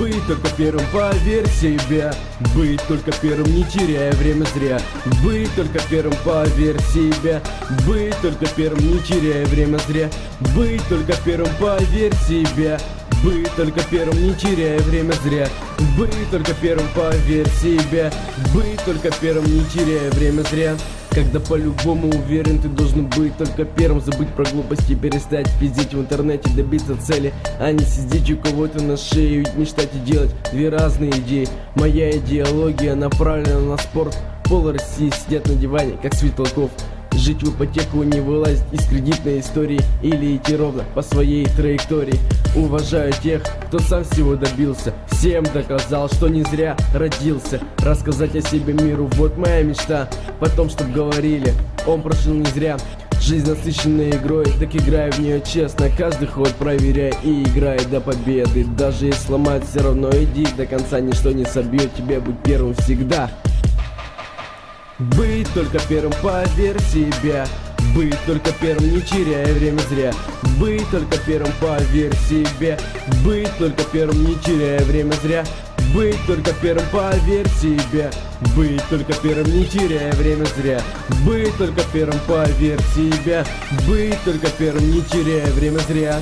Быть только первым, поверь в себя. Быть только первым, не теряя время зря. Быть только первым, поверь в себя. Быть только первым, не теряя время зря. Быть только первым, поверь в себя. Быть только первым, не теряя время зря. Быть только первым, поверь в себя. Быть только первым, не теряя время зря. Когда по-любому уверен, ты должен быть только первым. Забыть про глупости, перестать пиздить в интернете, добиться цели, а не сидеть у кого-то на шее. Ведь мечтать и делать две разные идеи. Моя идеология направлена на спорт. Пол России сидят на диване, как Светлаков. Жить в ипотеку, не вылазить из кредитной истории или идти ровно по своей траектории. Уважаю тех, кто сам всего добился, всем доказал, что не зря родился. Рассказать о себе миру, вот моя мечта. Потом, чтоб говорили, он прожил не зря. Жизнь насыщенная игрой, так играй в нее честно. Каждый ход проверяй и играй до победы. Даже если сломают, все равно иди до конца. Ничто не собьет тебя, будь первым всегда. Быть только первым, поверь в себя. Быть только первым, не теряя время зря. Быть только первым, поверь в себя. Быть только первым, не теряя время зря. Быть только первым, поверь в себя. Быть только первым, не теряя время зря. Быть только первым, поверь в себя. Быть только первым, не теряя время зря.